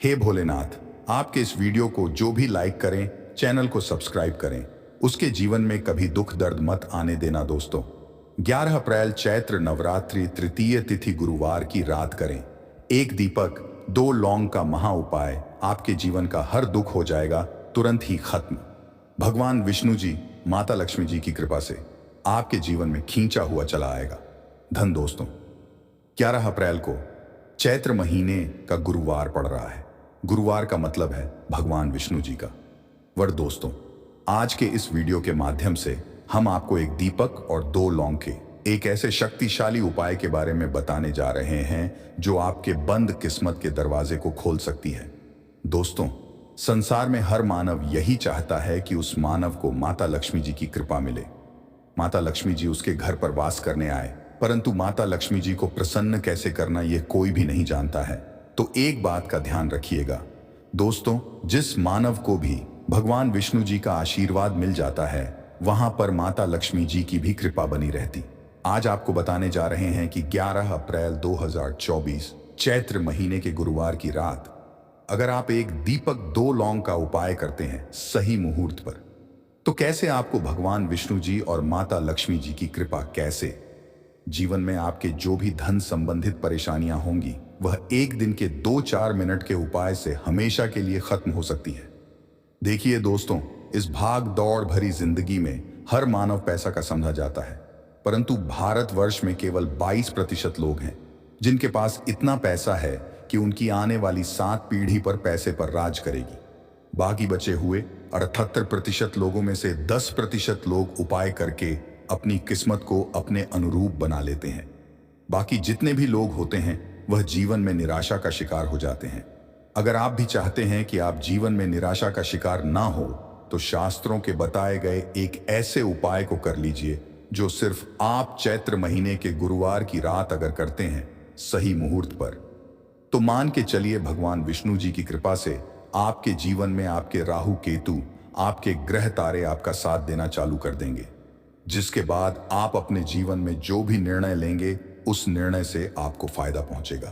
हे भोलेनाथ, आपके इस वीडियो को जो भी लाइक करें, चैनल को सब्सक्राइब करें, उसके जीवन में कभी दुख दर्द मत आने देना दोस्तों। 11 अप्रैल चैत्र नवरात्रि तृतीय तिथि गुरुवार की रात करें। एक दीपक, 2 लौंग का महा उपाय, आपके जीवन का हर दुख हो जाएगा तुरंत ही खत्म। भगवान विष्णु जी, माता लक्ष्मी जी की कृपा से आपके जीवन में खींचा हुआ चला आएगा धन दोस्तों। 11 अप्रैल को चैत्र महीने का गुरुवार पड़ रहा है। गुरुवार का मतलब है भगवान विष्णु जी का वर दोस्तों। आज के इस वीडियो के माध्यम से हम आपको एक दीपक और 2 लौंग के एक ऐसे शक्तिशाली उपाय के बारे में बताने जा रहे हैं जो आपके बंद किस्मत के दरवाजे को खोल सकती है। दोस्तों, संसार में हर मानव यही चाहता है कि उस मानव को माता लक्ष्मी जी की कृपा मिले, माता लक्ष्मी जी उसके घर पर वास करने आए। परंतु माता लक्ष्मी जी को प्रसन्न कैसे करना यह कोई भी नहीं जानता है। तो एक बात का ध्यान रखिएगा दोस्तों, जिस मानव को भी भगवान विष्णु जी का आशीर्वाद मिल जाता है वहां पर माता लक्ष्मी जी की भी कृपा बनी रहती। आज आपको बताने जा रहे हैं कि 11 अप्रैल 2024 चैत्र महीने के गुरुवार की रात अगर आप एक दीपक 2 लौंग का उपाय करते हैं सही मुहूर्त पर, तो कैसे आपको भगवान विष्णु जी और माता लक्ष्मी जी की कृपा कैसे जीवन में आपके जो भी धन संबंधित परेशानियां होंगी वह एक दिन के 2-4 मिनट के उपाय से हमेशा के लिए खत्म हो सकती है। देखिए दोस्तों, इस भाग दौड़ भरी जिंदगी में हर मानव पैसा का समझा जाता है, परंतु भारतवर्ष में केवल 22% लोग हैं जिनके पास इतना पैसा है कि उनकी आने वाली 7 पीढ़ी पर पैसे पर राज करेगी। बाकी बचे हुए 78% लोगों में से 10% लोग उपाय करके अपनी किस्मत को अपने अनुरूप बना लेते हैं। बाकी जितने भी लोग होते हैं वह जीवन में निराशा का शिकार हो जाते हैं। अगर आप भी चाहते हैं कि आप जीवन में निराशा का शिकार ना हो तो शास्त्रों के बताए गए एक ऐसे उपाय को कर लीजिए जो सिर्फ आप चैत्र महीने के गुरुवार की रात अगर करते हैं सही मुहूर्त पर, तो मान के चलिए भगवान विष्णु जी की कृपा से आपके जीवन में आपके राहु केतु, आपके ग्रह तारे आपका साथ देना चालू कर देंगे, जिसके बाद आप अपने जीवन में जो भी निर्णय लेंगे उस निर्णय से आपको फायदा पहुंचेगा।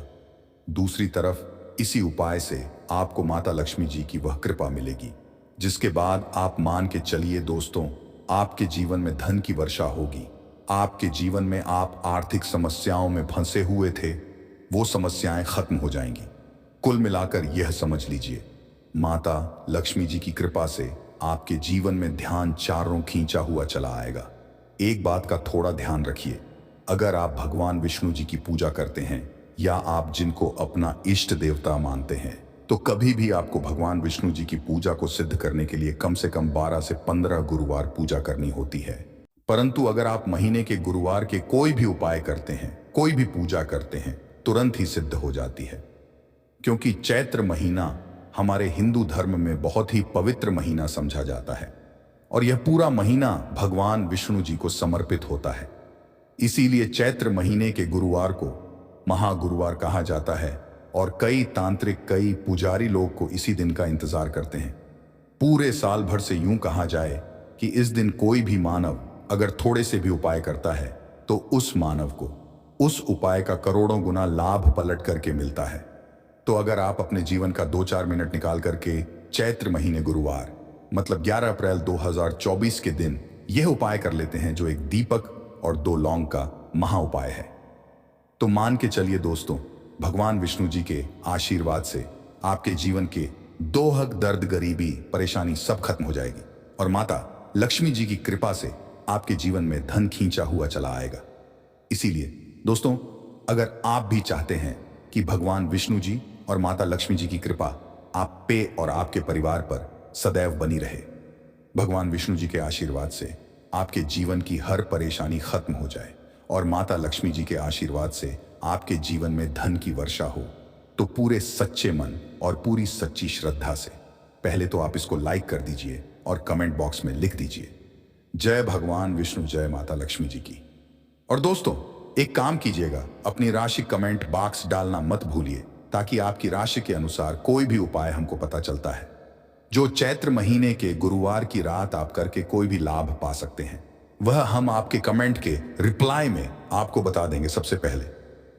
दूसरी तरफ इसी उपाय से आपको माता लक्ष्मी जी की वह कृपा मिलेगी जिसके बाद आप मान के चलिए दोस्तों, आपके जीवन में धन की वर्षा होगी। आपके जीवन में आप आर्थिक समस्याओं में फंसे हुए थे, वो समस्याएं खत्म हो जाएंगी। कुल मिलाकर यह समझ लीजिए, माता लक्ष्मी जी की कृपा से आपके जीवन में ध्यान चारों खींचा हुआ चला आएगा। एक बात का थोड़ा ध्यान रखिए, अगर आप भगवान विष्णु जी की पूजा करते हैं या आप जिनको अपना इष्ट देवता मानते हैं तो कभी भी आपको भगवान विष्णु जी की पूजा को सिद्ध करने के लिए कम से कम 12 से 15 गुरुवार पूजा करनी होती है। परंतु अगर आप महीने के गुरुवार के कोई भी उपाय करते हैं, कोई भी पूजा करते हैं, तुरंत ही सिद्ध हो जाती है। क्योंकि चैत्र महीना हमारे हिंदू धर्म में बहुत ही पवित्र महीना समझा जाता है और यह पूरा महीना भगवान विष्णु जी को समर्पित होता है। इसीलिए चैत्र महीने के गुरुवार को महागुरुवार कहा जाता है और कई तांत्रिक, कई पुजारी लोग को इसी दिन का इंतजार करते हैं। पूरे साल भर से यूं कहा जाए कि इस दिन कोई भी मानव अगर थोड़े से भी उपाय करता है तो उस मानव को उस उपाय का करोड़ों गुना लाभ पलट करके मिलता है। तो अगर आप अपने जीवन का 2-4 मिनट निकाल करके चैत्र महीने गुरुवार मतलब 11 अप्रैल 2024 के दिन यह उपाय कर लेते हैं जो एक दीपक और 2 लौंग का महा उपाय है, तो मान के चलिए दोस्तों, भगवान विष्णु जी के आशीर्वाद से आपके जीवन के दोहक दर्द, गरीबी, परेशानी सब खत्म हो जाएगी और माता लक्ष्मी जी की कृपा से आपके जीवन में धन खींचा हुआ चला आएगा। इसीलिए दोस्तों, अगर आप भी चाहते हैं कि भगवान विष्णु जी और माता लक्ष्मी जी की कृपा आप पे और आपके परिवार पर सदैव बनी रहे, भगवान विष्णु जी के आशीर्वाद से आपके जीवन की हर परेशानी खत्म हो जाए और माता लक्ष्मी जी के आशीर्वाद से आपके जीवन में धन की वर्षा हो, तो पूरे सच्चे मन और पूरी सच्ची श्रद्धा से पहले तो आप इसको लाइक कर दीजिए और कमेंट बॉक्स में लिख दीजिए जय भगवान विष्णु, जय माता लक्ष्मी जी की। और दोस्तों, एक काम कीजिएगा, अपनी राशि कमेंट बॉक्स डालना मत भूलिए ताकि आपकी राशि के अनुसार कोई भी उपाय हमको पता चलता है जो चैत्र महीने के गुरुवार की रात आप करके कोई भी लाभ पा सकते हैं, वह हम आपके कमेंट के रिप्लाई में आपको बता देंगे सबसे पहले।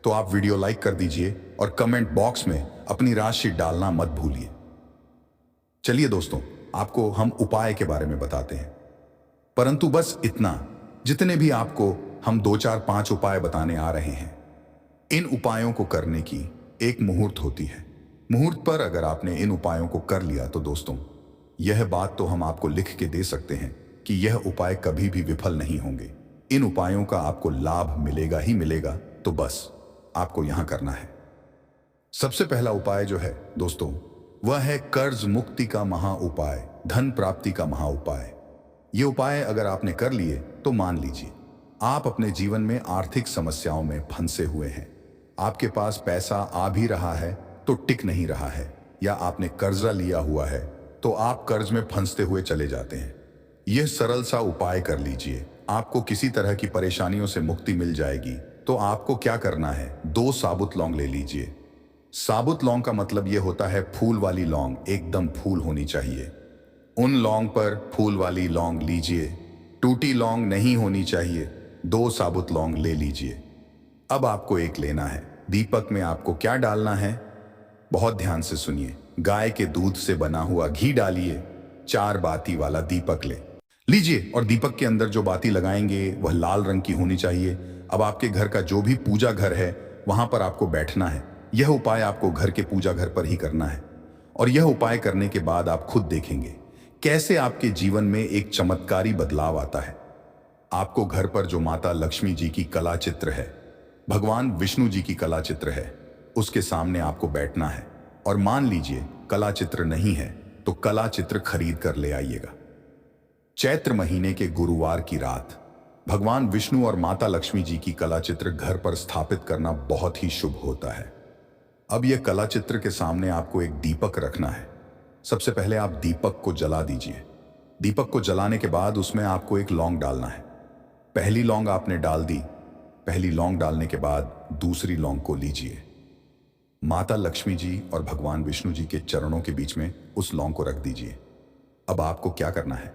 तो आप वीडियो लाइक कर दीजिए और कमेंट बॉक्स में अपनी राशि डालना मत भूलिए। चलिए दोस्तों, आपको हम उपाय के बारे में बताते हैं, परंतु बस इतना, जितने भी आपको हम 2 4 5 उपाय बताने आ रहे हैं, इन उपायों को करने की एक मुहूर्त होती है। मुहूर्त पर अगर आपने इन उपायों को कर लिया तो दोस्तों, यह बात तो हम आपको लिख के दे सकते हैं कि यह उपाय कभी भी विफल नहीं होंगे। इन उपायों का आपको लाभ मिलेगा ही मिलेगा, तो बस आपको यहां करना है। सबसे पहला उपाय जो है दोस्तों, वह है कर्ज मुक्ति का महा उपाय, धन प्राप्ति का महा उपाय। ये उपाय अगर आपने कर लिए तो मान लीजिए आप अपने जीवन में आर्थिक समस्याओं में फंसे हुए हैं। आपके पास पैसा आ भी रहा है तो टिक नहीं रहा है, या आपने कर्जा लिया हुआ है तो आप कर्ज में फंसते हुए चले जाते हैं। यह सरल सा उपाय कर लीजिए, आपको किसी तरह की परेशानियों से मुक्ति मिल जाएगी। तो आपको क्या करना है, 2 साबुत लौंग ले लीजिए। साबुत लौंग का मतलब यह होता है फूल वाली लौंग, एकदम फूल होनी चाहिए। उन लौंग पर फूल वाली लौंग लीजिए, टूटी लौंग नहीं होनी चाहिए। 2 साबुत लौंग ले लीजिए। अब आपको एक लेना है। दीपक में आपको क्या डालना है, बहुत ध्यान से सुनिए। गाय के दूध से बना हुआ घी डालिए। 4 बाती वाला दीपक लीजिए और दीपक के अंदर जो बाती लगाएंगे वह लाल रंग की होनी चाहिए। अब आपके घर का जो भी पूजा घर है वहां पर आपको बैठना है। यह उपाय आपको घर के पूजा घर पर ही करना है, और यह उपाय करने के बाद आप खुद देखेंगे कैसे आपके जीवन में एक चमत्कारी बदलाव आता है। आपको घर पर जो माता लक्ष्मी जी की कला चित्र है, भगवान विष्णु जी की कला चित्र है, उसके सामने आपको बैठना है। और मान लीजिए कला चित्र नहीं है तो कला चित्र खरीद कर ले आइएगा। चैत्र महीने के गुरुवार की रात भगवान विष्णु और माता लक्ष्मी जी की कला चित्र घर पर स्थापित करना बहुत ही शुभ होता है। अब यह कला चित्र के सामने आपको एक दीपक रखना है। सबसे पहले आप दीपक को जला दीजिए। दीपक को जलाने के बाद उसमें आपको एक लौंग डालना है। पहली लौंग आपने डाल दी। पहली लौंग डालने के बाद दूसरी लौंग को लीजिए। माता लक्ष्मी जी और भगवान विष्णु जी के चरणों के बीच में उस लौंग को रख दीजिए। अब आपको क्या करना है,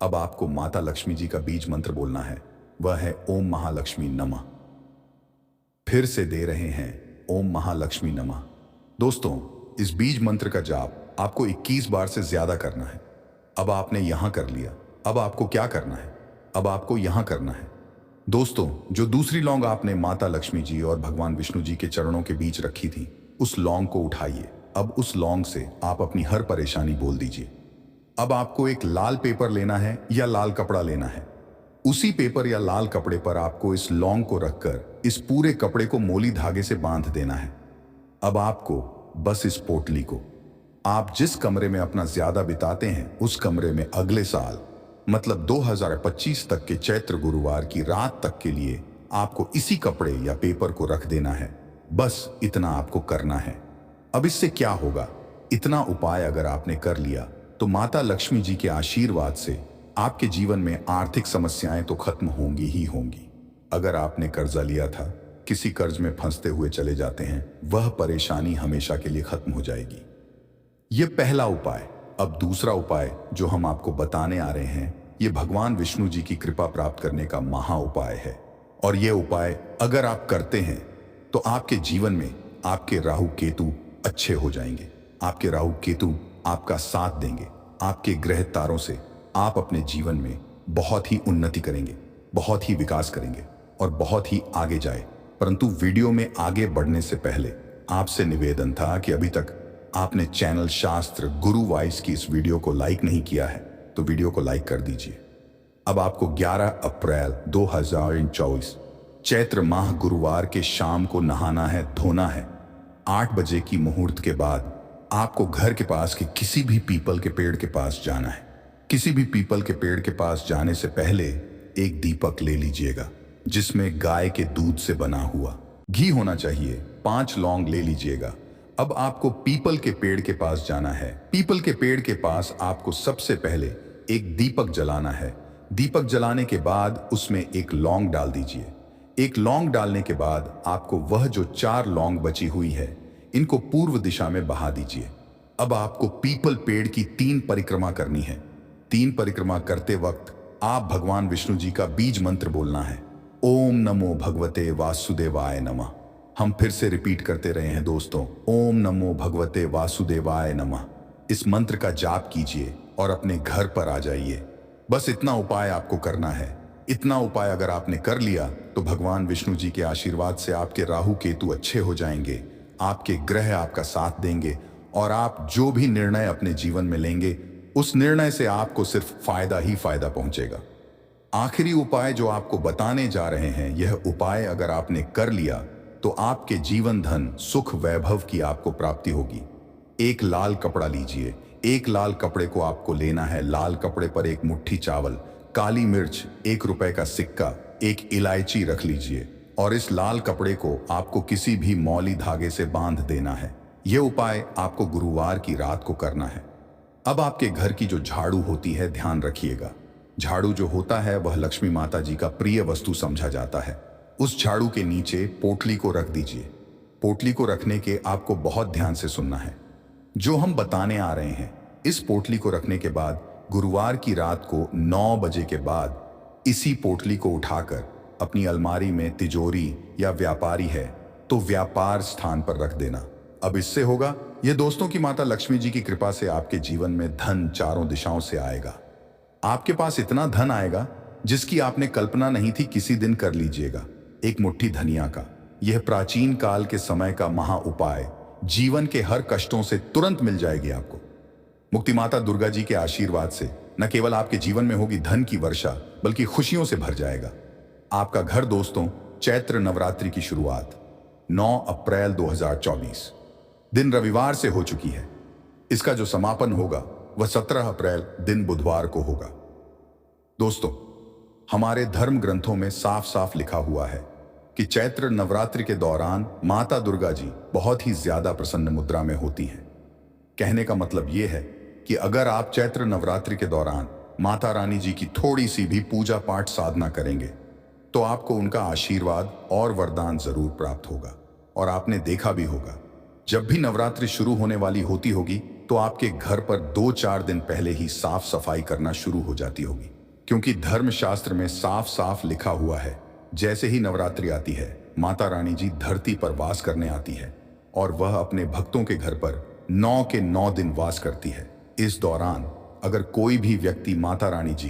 अब आपको माता लक्ष्मी जी का बीज मंत्र बोलना है। वह है ओम महालक्ष्मी नमः। फिर से दे रहे हैं, ओम महालक्ष्मी नमः। दोस्तों, इस बीज मंत्र का जाप आपको 21 बार से ज्यादा करना है। अब आपने यहां कर लिया, अब आपको क्या करना है, अब आपको यहां करना है। दोस्तों, जो दूसरी लौंग आपने माता लक्ष्मी जी और भगवान विष्णु जी के चरणों के बीच रखी थी, उस लौंग को उठाइए। अब उस लौंग से आप अपनी हर परेशानी बोल दीजिए। अब आपको एक लाल पेपर लेना है या लाल कपड़ा लेना है। उसी पेपर या लाल कपड़े पर आपको इस लौंग को रखकर इस पूरे कपड़े को मोली धागे से बांध देना है। अब आपको बस इस पोटली को आप जिस कमरे में अपना ज्यादा बिताते हैं उस कमरे में अगले साल मतलब 2025 तक के चैत्र गुरुवार की रात तक के लिए आपको इसी कपड़े या पेपर को रख देना है। बस इतना आपको करना है। अब इससे क्या होगा, इतना उपाय अगर आपने कर लिया तो माता लक्ष्मी जी के आशीर्वाद से आपके जीवन में आर्थिक समस्याएं तो खत्म होंगी ही होंगी। अगर आपने कर्जा लिया था, किसी कर्ज में फंसते हुए चले जाते हैं, वह परेशानी हमेशा के लिए खत्म हो जाएगी। यह पहला उपाय। अब दूसरा उपाय जो हम आपको बताने आ रहे हैं, यह भगवान विष्णु जी की कृपा प्राप्त करने का महा उपाय है। और यह उपाय अगर आप करते हैं तो आपके जीवन में आपके राहु केतु अच्छे हो जाएंगे। आपके राहु केतु आपका साथ देंगे। आपके ग्रह तारों से आप अपने जीवन में बहुत ही उन्नति करेंगे, बहुत ही विकास करेंगे और बहुत ही आगे जाए। परंतु वीडियो में आगे बढ़ने से पहले आपसे निवेदन था कि अभी तक आपने चैनल शास्त्र गुरु वाइस की इस वीडियो को लाइक नहीं किया है तो वीडियो को लाइक कर दीजिए। अब आपको 11 अप्रैल 2024 चैत्र माह गुरुवार के शाम को नहाना है, धोना है। 8 बजे की मुहूर्त के बाद आपको घर के पास के किसी भी पीपल के पेड़ के पास जाना है। किसी भी पीपल के पेड़ के पास जाने से पहले एक दीपक ले लीजिएगा जिसमें गाय के दूध से बना हुआ घी होना चाहिए। 5 लौंग ले लीजिएगा। अब आपको पीपल के पेड़ के पास जाना है। पीपल के पेड़ के पास आपको सबसे पहले एक दीपक जलाना है। दीपक जलाने के बाद उसमें एक लौंग डाल दीजिए। एक लौंग डालने के बाद आपको वह जो 4 लौंग बची हुई है, इनको पूर्व दिशा में बहा दीजिए। अब आपको पीपल पेड़ की 3 परिक्रमा करनी है। 3 परिक्रमा करते वक्त आप भगवान विष्णु जी का बीज मंत्र बोलना है। ओम नमो भगवते वासुदेवाय नमः। हम फिर से रिपीट करते रहे हैं दोस्तों, ओम नमो भगवते वासुदेवाय नमः। इस मंत्र का जाप कीजिए और अपने घर पर आ जाइए। बस इतना उपाय आपको करना है। इतना उपाय अगर आपने कर लिया तो भगवान विष्णु जी के आशीर्वाद से आपके राहु केतु अच्छे हो जाएंगे, आपके ग्रह आपका साथ देंगे और आप जो भी निर्णय अपने जीवन में लेंगे उस निर्णय से आपको सिर्फ फायदा ही फायदा पहुंचेगा। आखिरी उपाय जो आपको बताने जा रहे हैं, यह उपाय अगर आपने कर लिया तो आपके जीवन धन सुख वैभव की आपको प्राप्ति होगी। एक लाल कपड़ा लीजिए। एक लाल कपड़े को आपको लेना है। लाल कपड़े पर एक मुट्ठी चावल, काली मिर्च, 1 रुपए का सिक्का, एक इलायची रख लीजिए और इस लाल कपड़े को आपको किसी भी मौली धागे से बांध देना है। यह उपाय आपको गुरुवार की रात को करना है। अब आपके घर की जो झाड़ू होती है, ध्यान रखिएगा, झाड़ू जो होता है वह लक्ष्मी माता जी का प्रिय वस्तु समझा जाता है। उस झाड़ू के नीचे पोटली को रख दीजिए। पोटली को रखने के आपको बहुत ध्यान से सुनना है जो हम बताने आ रहे हैं। इस पोटली को रखने के बाद गुरुवार की रात को 9 बजे के बाद इसी पोटली को उठाकर अपनी अलमारी में, तिजोरी या व्यापारी है तो व्यापार स्थान पर रख देना। अब इससे होगा, यह दोस्तों की माता लक्ष्मी जी की कृपा से आपके जीवन में धन चारों दिशाओं से आएगा। आपके पास इतना धन आएगा जिसकी आपने कल्पना नहीं थी। किसी दिन कर लीजिएगा एक मुट्ठी धनिया का। यह प्राचीन काल के समय का महा उपाय जीवन के हर कष्टों से तुरंत मिल जाएगी आपको। मुक्ति माता दुर्गा जी के आशीर्वाद से न केवल आपके जीवन में होगी धन की वर्षा, बल्कि खुशियों से भर जाएगा आपका घर। दोस्तों, चैत्र नवरात्रि की शुरुआत 9 अप्रैल 2024 दिन रविवार से हो चुकी है। इसका जो समापन होगा वह 17 अप्रैल दिन बुधवार को होगा। दोस्तों, हमारे धर्म ग्रंथों में साफ साफ लिखा हुआ है कि चैत्र नवरात्रि के दौरान माता दुर्गा जी बहुत ही ज्यादा प्रसन्न मुद्रा में होती हैं। कहने का मतलब यह है कि अगर आप चैत्र नवरात्रि के दौरान माता रानी जी की थोड़ी सी भी पूजा पाठ साधना करेंगे तो आपको उनका आशीर्वाद और वरदान जरूर प्राप्त होगा। और आपने देखा भी होगा, जब भी नवरात्रि शुरू होने वाली होती होगी तो आपके घर पर 2-4 दिन पहले ही साफ सफाई करना शुरू हो जाती होगी, क्योंकि धर्मशास्त्र में साफ साफ लिखा हुआ है, जैसे ही नवरात्रि आती है माता रानी जी धरती पर वास करने आती है और वह अपने भक्तों के घर पर 9 के 9 दिन वास करती है। इस दौरान अगर कोई भी व्यक्ति माता रानी जी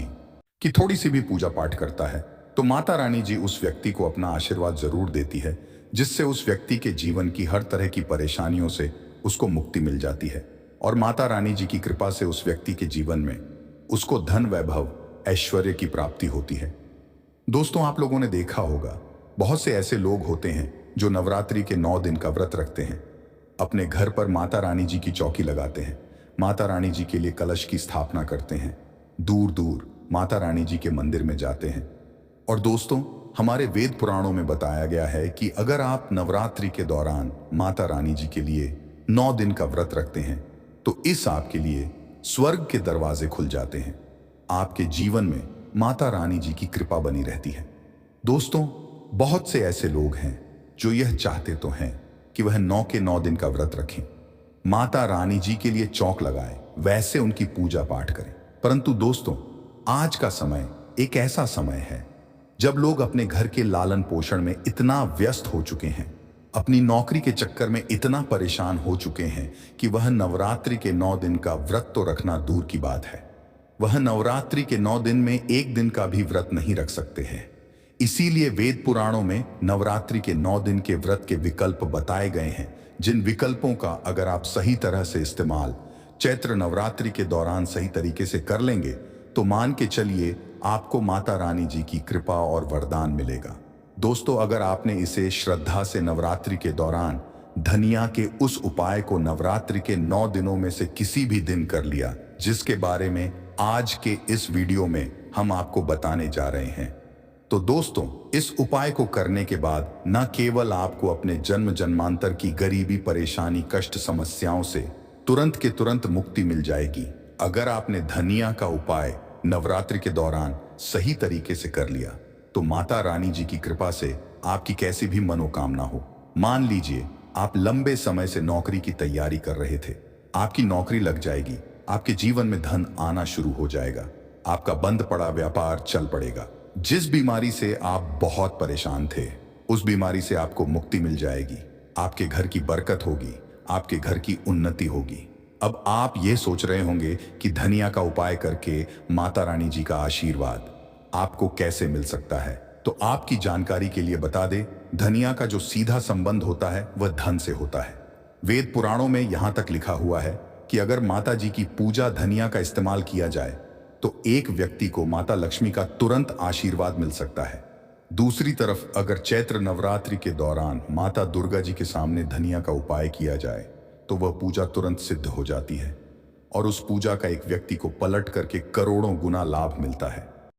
की थोड़ी सी भी पूजा पाठ करता है तो माता रानी जी उस व्यक्ति को अपना आशीर्वाद जरूर देती है, जिससे उस व्यक्ति के जीवन की हर तरह की परेशानियों से उसको मुक्ति मिल जाती है और माता रानी जी की कृपा से उस व्यक्ति के जीवन में उसको धन वैभव ऐश्वर्य की प्राप्ति होती है। दोस्तों, आप लोगों ने देखा होगा, बहुत से ऐसे लोग होते हैं जो नवरात्रि के 9 दिन का व्रत रखते हैं, अपने घर पर माता रानी जी की चौकी लगाते हैं, माता रानी जी के लिए कलश की स्थापना करते हैं, दूर दूर माता रानी जी के मंदिर में जाते हैं। और दोस्तों, हमारे वेद पुराणों में बताया गया है कि अगर आप नवरात्रि के दौरान माता रानी जी के लिए 9 दिन का व्रत रखते हैं तो इस आपके लिए स्वर्ग के दरवाजे खुल जाते हैं। आपके जीवन में माता रानी जी की कृपा बनी रहती है। दोस्तों, बहुत से ऐसे लोग हैं जो यह चाहते तो हैं कि वह 9 के 9 दिन का व्रत रखें, माता रानी जी के लिए चौक लगाएं, वैसे उनकी पूजा पाठ करें। परंतु दोस्तों, आज का समय एक ऐसा समय है जब लोग अपने घर के लालन पोषण में इतना व्यस्त हो चुके हैं, अपनी नौकरी के चक्कर में इतना परेशान हो चुके हैं कि वह नवरात्रि के 9 दिन का व्रत तो रखना दूर की बात है, वह नवरात्रि के 9 दिन में 1 दिन का भी व्रत नहीं रख सकते हैं। इसीलिए वेद पुराणों में नवरात्रि के 9 दिन के व्रत के विकल्प बताए गए हैं, जिन विकल्पों का अगर आप सही तरह से इस्तेमाल चैत्र नवरात्रि के दौरान सही तरीके से कर लेंगे तो मान के चलिए आपको माता रानी जी की कृपा और वरदान मिलेगा। दोस्तों, अगर आपने इसे श्रद्धा से नवरात्रि के दौरान धनिया के उस उपाय को नवरात्रि के 9 दिनों में से किसी भी दिन कर लिया, जिसके बारे में आज के इस वीडियो में हम आपको बताने जा रहे हैं, तो दोस्तों, इस उपाय को करने के बाद न केवल आपको अपने जन्म जन्मांतर की गरीबी, परेशानी, कष्ट, समस्याओं से तुरंत के तुरंत मुक्ति मिल जाएगी। अगर आपने धनिया का उपाय नवरात्रि के दौरान सही तरीके से कर लिया तो माता रानी जी की कृपा से आपकी कैसी भी मनोकामना हो, मान लीजिए आप लंबे समय से नौकरी की तैयारी कर रहे थे, आपकी नौकरी लग जाएगी, आपके जीवन में धन आना शुरू हो जाएगा, आपका बंद पड़ा व्यापार चल पड़ेगा, जिस बीमारी से आप बहुत परेशान थे उस बीमारी से आपको मुक्ति मिल जाएगी, आपके घर की बरकत होगी, आपके घर की उन्नति होगी। अब आप ये सोच रहे होंगे कि धनिया का उपाय करके माता रानी जी का आशीर्वाद आपको कैसे मिल सकता है। तो आपकी जानकारी के लिए बता दें, धनिया का जो सीधा संबंध होता है वह धन से होता है। वेद पुराणों में यहां तक लिखा हुआ है कि अगर माता जी की पूजा धनिया का इस्तेमाल किया जाए तो एक व्यक्ति को माता लक्ष्मी का तुरंत आशीर्वाद मिल सकता है। दूसरी तरफ अगर चैत्र नवरात्रि के दौरान माता दुर्गा जी के सामने धनिया का उपाय किया जाए तो वह पूजा तुरंत सिद्ध हो जाती है और उस पूजा का एक व्यक्ति को पलट करके करोड़ों गुना लाभ मिलता है।